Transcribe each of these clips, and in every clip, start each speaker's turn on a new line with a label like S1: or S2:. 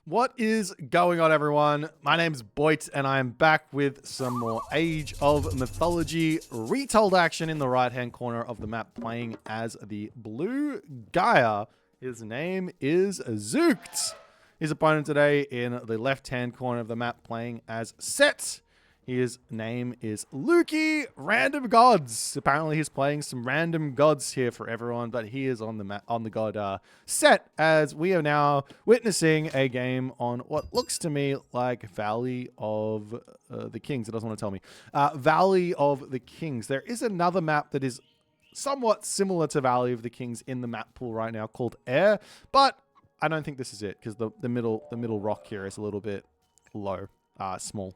S1: What is going on, everyone? My name's Boit, and I am back with some more Age of Mythology retold action in the right-hand corner of the map, playing as the blue Gaia. His name is Zoekt. His opponent today in the left-hand corner of the map, playing as Set. His name is Luki. Random gods. Apparently, he's playing some random gods here for everyone, but he is on the god Set, as we are now witnessing a game on what looks to me like Valley of the Kings. It doesn't want to tell me. Valley of the Kings. There is another map that is somewhat similar to Valley of the Kings in the map pool right now called Air, but I don't think this is it because the middle rock here is a little bit low, small.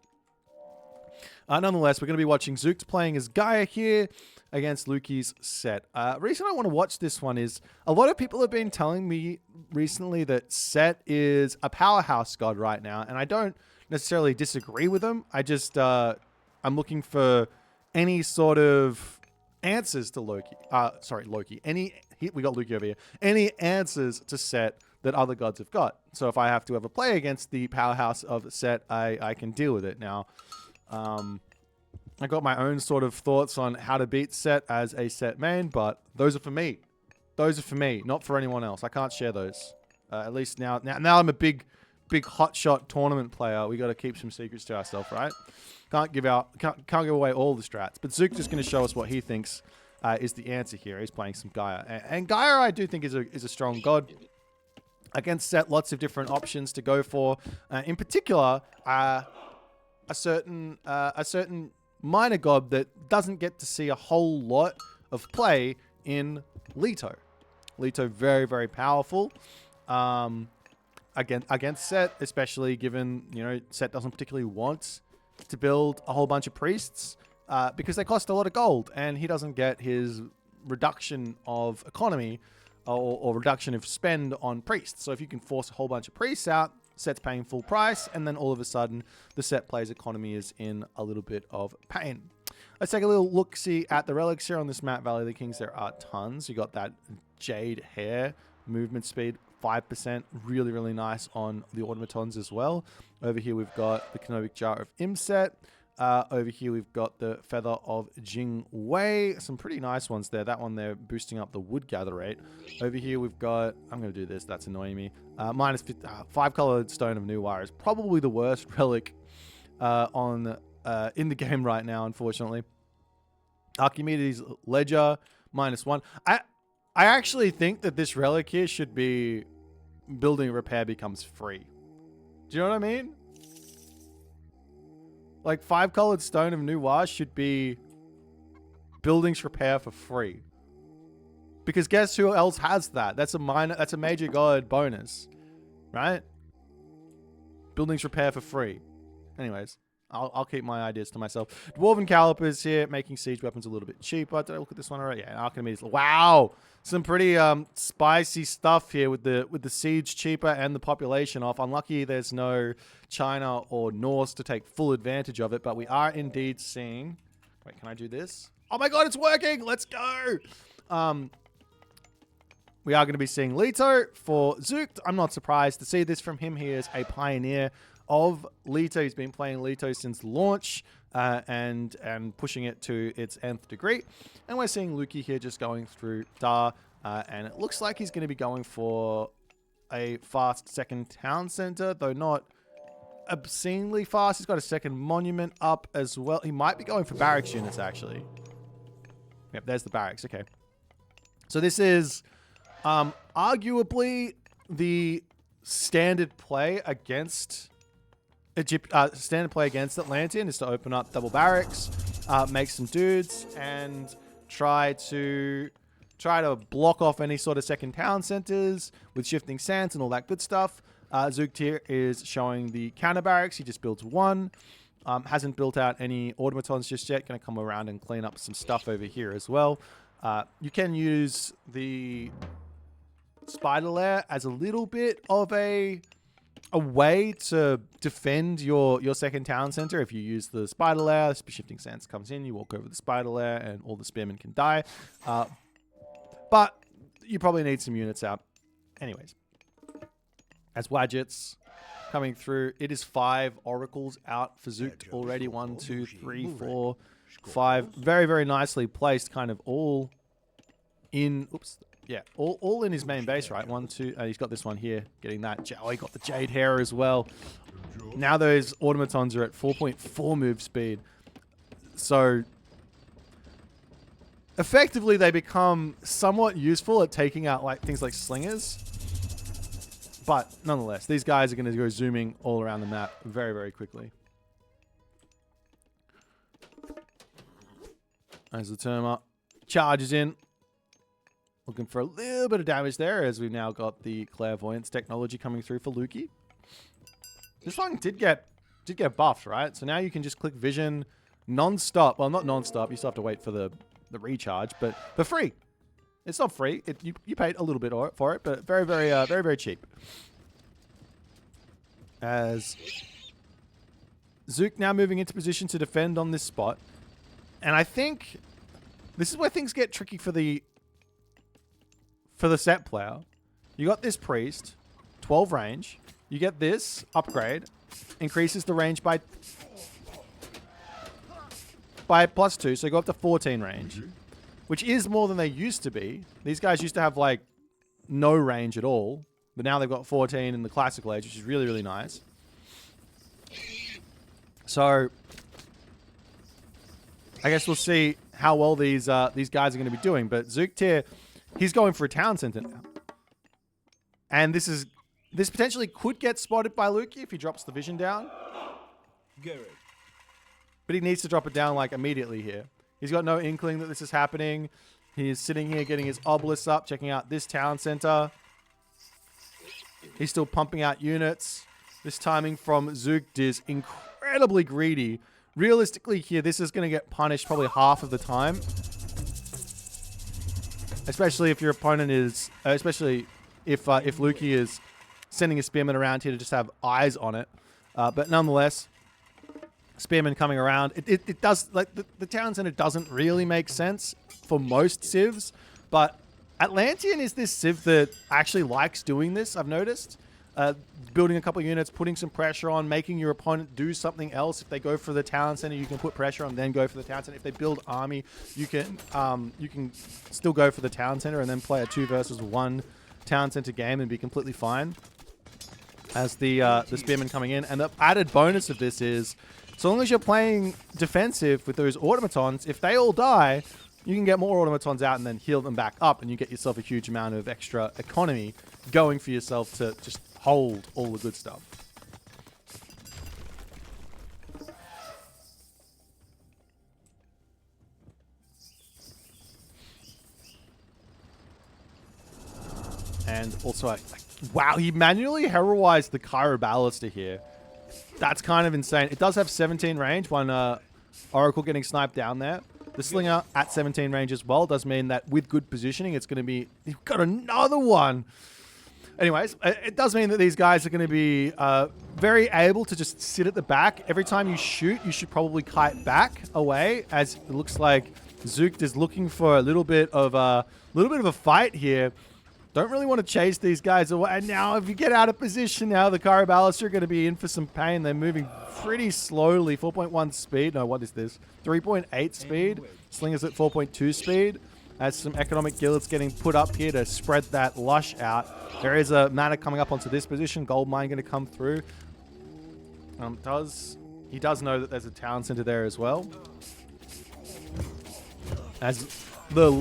S1: Nonetheless, we're going to be watching Zoekt playing as Gaia here against Luki's Set. Reason I want to watch this one is a lot of people have been telling me recently that Set is a powerhouse god right now, and I don't necessarily disagree with them. I just, I'm looking for any sort of answers to Loki. Loki. We got Loki over here. Any answers to Set that other gods have got. So if I have to ever play against the powerhouse of Set, I can deal with it. Now, I got my own sort of thoughts on how to beat Set as a Set main, but those are for me. Those are for me, not for anyone else. I can't share those. At least now I'm a big hotshot tournament player. We got to keep some secrets to ourselves, right? Can't give away all the strats. But Zoekt is going to show us what he thinks is the answer here. He's playing some Gaia, and Gaia I do think is a strong god. Against Set, lots of different options to go for. In particular, a certain minor god that doesn't get to see a whole lot of play in Leto. Leto very, very powerful against Set, especially given Set doesn't particularly want to build a whole bunch of priests because they cost a lot of gold, and he doesn't get his reduction of economy or reduction of spend on priests. So if you can force a whole bunch of priests out, Set's paying full price, and then all of a sudden the Set player's economy is in a little bit of pain. Let's take a little look-see at the relics here on this map, Valley of the Kings. There are tons. You got that jade hair, movement speed 5%, really, really nice on the automatons as well. Over here we've got the Canopic Jar of Imset. Over here we've got the Feather of Jing Wei. Some pretty nice ones there. That one there boosting up the wood gather rate. Over here we've got, I'm going to do this, that's annoying me. Minus 5-colored Stone of New Wire is probably the worst relic in the game right now, unfortunately. Archimedes Ledger, -1. I actually think that this relic here should be building repair becomes free. Do you know what I mean? Like 5-colored Stone of New Wire should be buildings repair for free. Because guess who else has that? That's a major god bonus, right? Buildings repair for free. Anyways, I'll keep my ideas to myself. Dwarven Calipers here, making siege weapons a little bit cheaper. Did I look at this one already? Yeah, Archimedes. Wow, some pretty spicy stuff here with the siege cheaper and the population off. Unlucky there's no China or Norse to take full advantage of it, but we are indeed seeing. Wait, can I do this? Oh my god, it's working! Let's go! We are going to be seeing Leto for Zoekt. I'm not surprised to see this from him. He is a pioneer of Leto. He's been playing Leto since launch and pushing it to its nth degree. And we're seeing Luki here just going through Dar, and it looks like he's going to be going for a fast second town center, though not obscenely fast. He's got a second monument up as well. He might be going for barracks units, actually. Yep, there's the barracks. Okay. So this is arguably the standard play against Atlantean is to open up double barracks, make some dudes, and try to block off any sort of second town centers with shifting sands and all that good stuff. Zoekt here is showing the counter barracks. He just builds one. Hasn't built out any automatons just yet. Going to come around and clean up some stuff over here as well. You can use the spider lair as a little bit of a way to defend your second town center. If you use the spider lair, shifting sands comes in, you walk over the spider lair, and all the spearmen can die. But you probably need some units out. Anyways, as Wadgets, coming through. It is 5 oracles out for Zoekt already. 1, 2, 3, 4, 5. Very, very nicely placed, kind of all in... Oops. Yeah, all in his main base, right? 1, 2... he's got this one here, getting that. Oh, he got the Jade Hair as well. Now those automatons are at 4.4 move speed. So... effectively, they become somewhat useful at taking out like things like slingers. But nonetheless, these guys are going to go zooming all around the map very, very quickly. As the Terma charges in. Looking for a little bit of damage there as we've now got the clairvoyance technology coming through for Luki. This one did get buffed, right? So now you can just click vision non-stop. Well, not non-stop. You still have to wait for the recharge, but for free. It's not free. You paid a little bit for it, but very, very, very, very cheap. As Zoekt now moving into position to defend on this spot. And I think this is where things get tricky for the set player. You got this priest, 12 range. You get this upgrade, increases the range by +2, so you go up to 14 range, which is more than they used to be. These guys used to have like no range at all, but now they've got 14 in the classical age, which is really, really nice. So I guess we'll see how well these guys are going to be doing. But Zoekt here, he's going for a town center now, and this potentially could get spotted by Luki if he drops the vision down. But he needs to drop it down like immediately here. He's got no inkling that this is happening. He's sitting here getting his obelisks up, checking out this town center. He's still pumping out units. This timing from Zoekt is incredibly greedy. Realistically here, this is going to get punished probably half of the time. Especially if your opponent is... especially if Luki is sending a Spearman around here to just have eyes on it. But nonetheless... Spearman coming around. It does, like, the town center doesn't really make sense for most civs, but Atlantean is this civ that actually likes doing this, I've noticed. Building a couple of units, putting some pressure on, making your opponent do something else. If they go for the town center, you can put pressure on, then go for the town center. If they build army, you can still go for the town center and then play a 2 versus 1 town center game and be completely fine. As the Spearman coming in. And the added bonus of this is, so long as you're playing defensive with those automatons, if they all die, you can get more automatons out and then heal them back up, and you get yourself a huge amount of extra economy going for yourself to just hold all the good stuff. And also, wow, he manually heroized the Cairo Ballista here. That's kind of insane. It does have 17 range, one Oracle getting sniped down there. The Slinger at 17 range as well does mean that with good positioning, it's going to be... You've got another one! Anyways, it does mean that these guys are going to be very able to just sit at the back. Every time you shoot, you should probably kite back away, as it looks like Zoekt is looking for a little bit of a fight here. Don't really want to chase these guys away. And now if you get out of position now, the Cairo Ballista are going to be in for some pain. They're moving pretty slowly. 4.1 speed. No, what is this? 3.8 speed. Slinger's at 4.2 speed. As some economic guilds getting put up here to spread that lush out. There is a mana coming up onto this position. Gold mine going to come through. He does know that there's a town center there as well. As the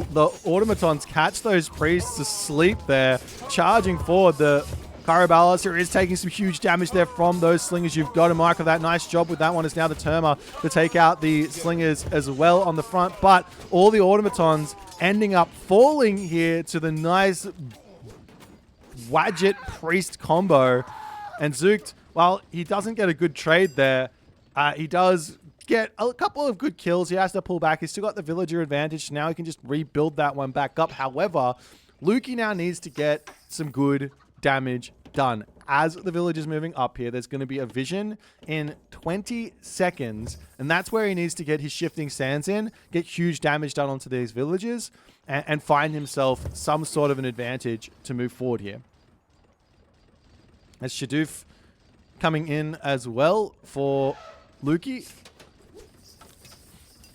S1: automatons catch those priests asleep there, charging forward. The Cairo Ballista is taking some huge damage there from those slingers. You've got to mark that. Nice job with that one. It's now the Terma to take out the slingers as well on the front, but all the automatons ending up falling here to the nice Wadjet priest combo. And Zoekt, while he doesn't get a good trade there, he does get a couple of good kills. He has to pull back. He's still got the villager advantage. Now he can just rebuild that one back up. However, Luki now needs to get some good damage done. As the village is moving up here, there's going to be a vision in 20 seconds, and that's where he needs to get his shifting sands in, get huge damage done onto these villages, and find himself some sort of an advantage to move forward here. As Shadoof coming in as well for Luki.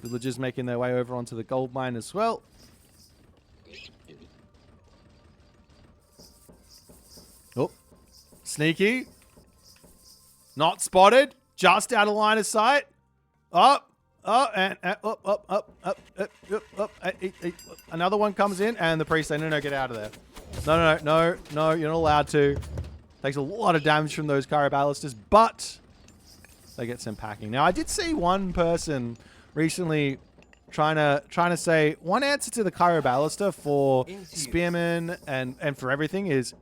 S1: Villagers making their way over onto the gold mine as well. Oh, sneaky. Not spotted. Just out of line of sight. Up. And up. Another one comes in, and the priest say, no, get out of there. No, you're not allowed to. Takes a lot of damage from those Caraballisters, but they get some packing. Now, I did see one person recently trying to say one answer to the Caraballister for Spearman and for everything is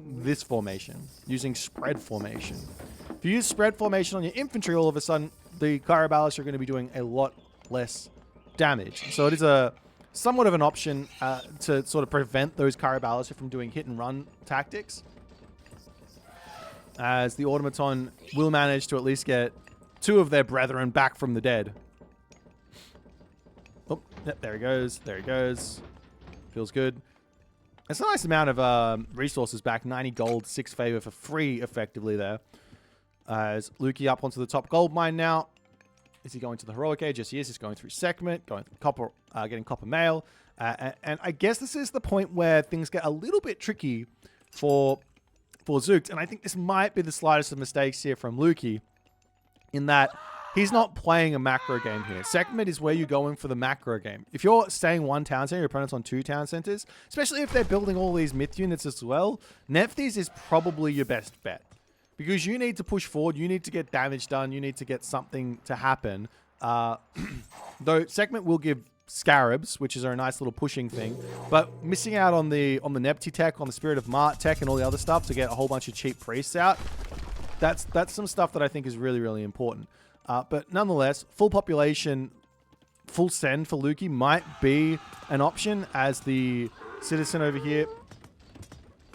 S1: this formation, using spread formation. If you use spread formation on your infantry, all of a sudden the Caraballister are going to be doing a lot less damage. So it is a somewhat of an option to sort of prevent those Caraballister from doing hit and run tactics, as the automaton will manage to at least get 2 of their brethren back from the dead. Oh, yep, there he goes. There he goes. Feels good. It's a nice amount of resources back. 90 gold, 6 favor for free, effectively there. As Luki up onto the top gold mine now. Is he going to the heroic age? Yes, he is. He's going through segment, going through copper, getting copper mail. And I guess this is the point where things get a little bit tricky for Zoekt. And I think this might be the slightest of mistakes here from Luki, in that he's not playing a macro game here. Segment is where you're going for the macro game. If you're staying 1 town center, your opponent's on 2 town centers, especially if they're building all these myth units as well, Nephthys is probably your best bet. Because you need to push forward, you need to get damage done, you need to get something to happen. Though Segment will give Scarabs, which is a nice little pushing thing, but missing out on the Nepti tech, on the Spirit of Mart tech, and all the other stuff to get a whole bunch of cheap priests out, that's some stuff that I think is really, really important. But nonetheless, full population, full send for Luki might be an option, as the citizen over here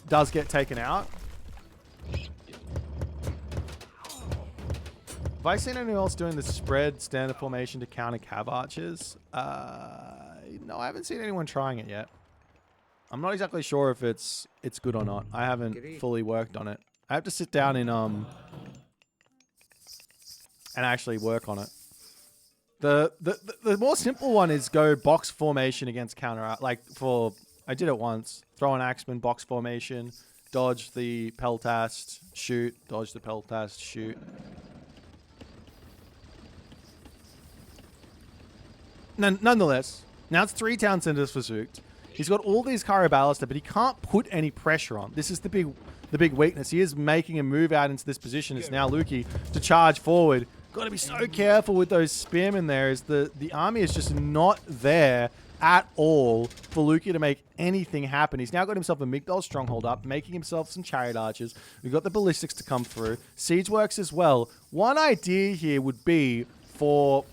S1: does get taken out. Have I seen anyone else doing the spread standard formation to counter cav archers? No, I haven't seen anyone trying it yet. I'm not exactly sure if it's good or not. I haven't fully worked on it. I have to sit down and actually work on it. The more simple one is go box formation against counter. Like I did it once. Throw an axeman, box formation, dodge the peltast, shoot, dodge the peltast, shoot. Nonetheless, now it's 3 town centers for Zoekt. He's got all these Caraballister, but he can't put any pressure on. This is the big weakness. He is making a move out into this position. It's now Luki to charge forward. Got to be so careful with those spearmen there, as the army is just not there at all for Luki to make anything happen. He's now got himself a Migdol stronghold up, making himself some chariot archers. We've got the ballistics to come through. Siege works as well. One idea here would be for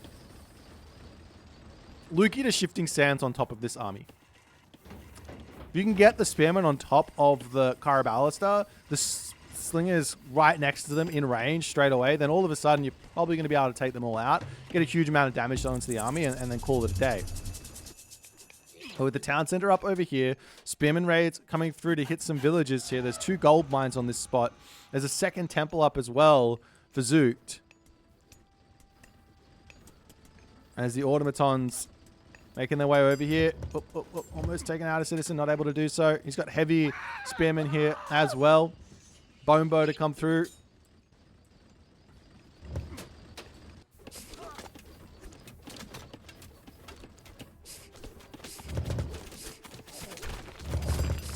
S1: Luki to shifting sands on top of this army. If you can get the Spearman on top of the Caraballister, the Slinger's right next to them in range straight away, then all of a sudden you're probably going to be able to take them all out, get a huge amount of damage done to the army, and then call it a day. But with the town center up over here, Spearman raids coming through to hit some villages here. There's 2 gold mines on this spot. There's a second temple up as well for Zoekt. As the automatons making their way over here. Almost taken out a citizen, not able to do so. He's got heavy spearmen here as well. Bone bow to come through.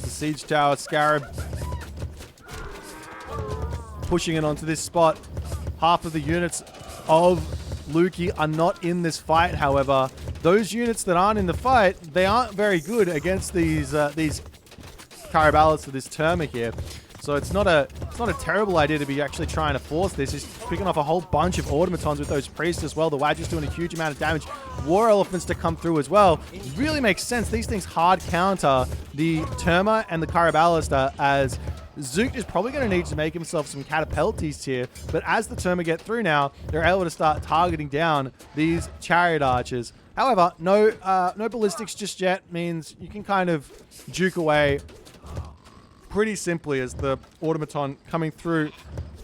S1: The siege tower, Scarab pushing it onto this spot. Half of the units of Luki are not in this fight, however. Those units that aren't in the fight, they aren't very good against these Caraballister, this Terma here. So it's not a terrible idea to be actually trying to force this. He's picking off a whole bunch of automatons with those priests as well. The Wadger's doing a huge amount of damage. War elephants to come through as well. It really makes sense. These things hard counter the Terma and the Caraballister, as Zoekt is probably going to need to make himself some catapulties here. But as the Terma get through now, they're able to start targeting down these chariot archers. However, no ballistics just yet means you can kind of juke away pretty simply as the automaton coming through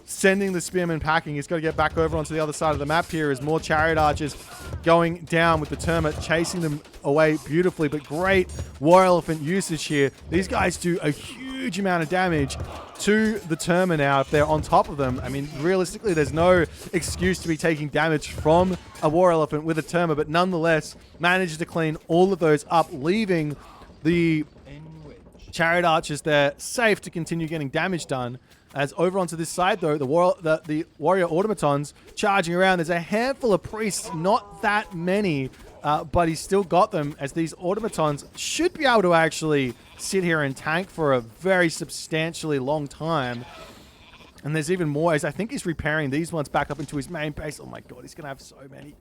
S1: sending the Spearman packing. He's got to get back over onto the other side of the map here as more Chariot Archers going down with the Termite chasing them away beautifully. But great War Elephant usage here. These guys do a huge amount of damage to the Termite now if they're on top of them. I mean, realistically, there's no excuse to be taking damage from a War Elephant with a Termite, but nonetheless manages to clean all of those up, leaving the Chariot Archers there safe to continue getting damage done. As over onto this side, though, the warrior automatons charging around. There's a handful of priests, not that many, but he's still got them, as these automatons should be able to actually sit here and tank for a very substantially long time. And there's even more, as I think he's repairing these ones back up into his main base. Oh my god, he's going to have so many.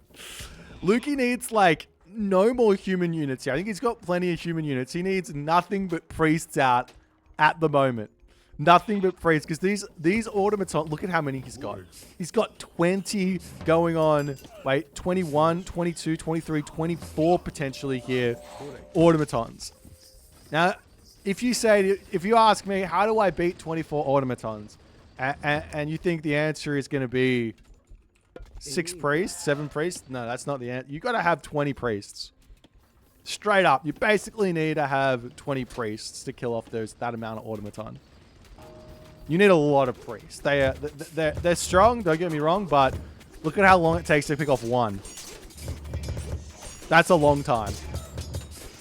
S1: Luki needs, like, no more human units here. I think he's got plenty of human units. He needs nothing but priests out at the moment. Nothing but priests, because these automatons, look at how many he's got. He's got 20 going on, wait, 21, 22, 23, 24 potentially here, automatons. Now, if you ask me, how do I beat 24 automatons? And you think the answer is going to be 6 priests, 7 priests? No, that's not the answer. You got to have 20 priests. Straight up, you basically need to have 20 priests to kill off that amount of automaton. You need a lot of priests. They're strong, don't get me wrong, but look at how long it takes to pick off one. That's a long time.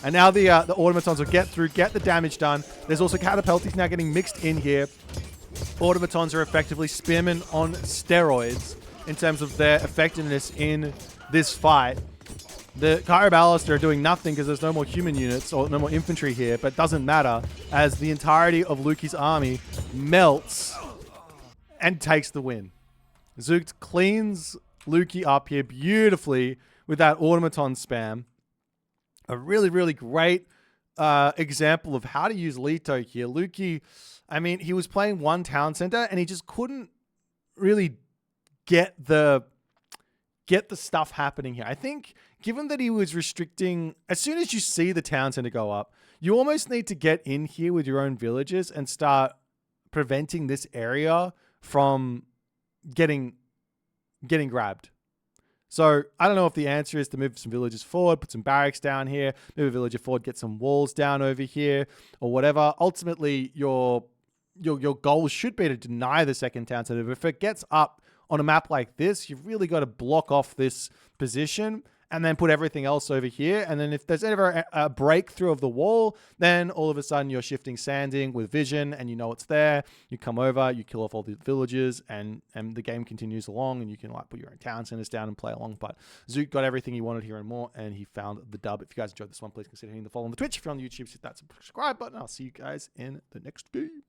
S1: And now the automatons will get through, get the damage done. There's also catapulties now getting mixed in here. Automatons are effectively Spearman on steroids in terms of their effectiveness in this fight. The Kyroballister are doing nothing because there's no more human units or no more infantry here, but it doesn't matter as the entirety of Luki's army melts and takes the win. Zoekt cleans Luki up here beautifully with that automaton spam. A really, really great example of how to use Leto here. Luki, I mean, he was playing one town center and he just couldn't really get the stuff happening here. I think given that he was restricting, as soon as you see the town center go up, you almost need to get in here with your own villages and start preventing this area from getting grabbed. So I don't know if the answer is to move some villages forward, put some barracks down here, move a villager forward, get some walls down over here or whatever. Ultimately, your goal should be to deny the second town center. But if it gets up on a map like this, you've really got to block off this position and then put everything else over here. And then if there's ever a breakthrough of the wall, then all of a sudden you're shifting sanding with vision and you know it's there. You come over, you kill off all the villagers, and the game continues along, and you can like put your own town centers down and play along. But Zook got everything he wanted here and more, and he found the dub. If you guys enjoyed this one, please consider hitting the follow on the Twitch. If you're on the YouTube, hit that subscribe button. I'll see you guys in the next game.